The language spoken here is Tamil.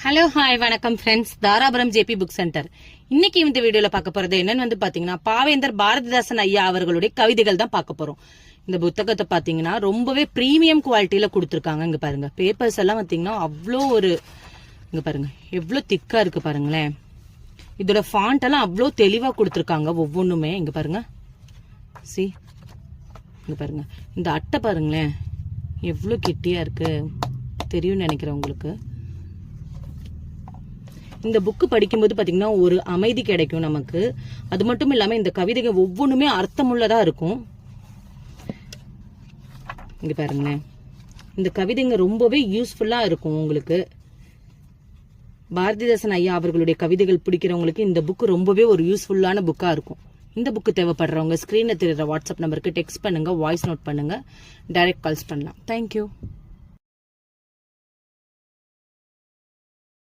ஹலோ ஹாய் வணக்கம் friends. Dharapuram JP book centre. இன்னைக்கு இந்த வீடியோல பார்க்க போறது என்னன்னு பாத்தீங்கன்னா, பாவேந்தர் பாரதிதாசன் ஐயா அவர்களுடைய கவிதைகள் தான் பார்க்க போறோம். இந்த புத்தகத்தை பாத்தீங்கன்னா ரொம்பவே பிரீமியம் குவாலிட்டியில கொடுத்துருக்காங்க. இங்க பாருங்க, பேப்பர்ஸ் எல்லாம் பாத்தீங்கன்னா அவ்வளோ இங்க பாருங்க எவ்வளவு திக்கா இருக்கு பாருங்களேன். இதோட ஃபாண்ட் எல்லாம் அவ்வளோ தெளிவா கொடுத்துருக்காங்க ஒவ்வொன்றுமே. இங்க பாருங்க, இங்க பாருங்க இந்த அட்டை பாருங்களேன் எவ்வளவு கெட்டியா இருக்கு, தெரியும்னு நினைக்கிறேன் உங்களுக்கு. இந்த புக்கு படிக்கும்போது பாத்தீங்கன்னா ஒரு அமைதி கிடைக்கும் நமக்கு. அது மட்டும் இல்லாம இந்த கவிதைகள் ஒவ்வொன்றுமே அர்த்தமுள்ளதா இருக்கும். இங்க பாருங்களேன், இந்த கவிதைங்க ரொம்பவே யூஸ்ஃபுல்லா இருக்கும் உங்களுக்கு. பாரதிதாசன் ஐயா அவர்களுடைய கவிதைகள் பிடிக்கிறவங்களுக்கு இந்த புக்கு ரொம்பவே ஒரு யூஸ்ஃபுல்லான புக்கா இருக்கும். இந்த புக்கு தேவைப்படுறவங்க ஸ்கிரீன்ல தெரியுற வாட்ஸ்அப் நம்பருக்கு டெக்ஸ்ட் பண்ணுங்க, வாய்ஸ் நோட் பண்ணுங்க, டைரக்ட் கால்ஸ் பண்ணலாம். தேங்க்யூ.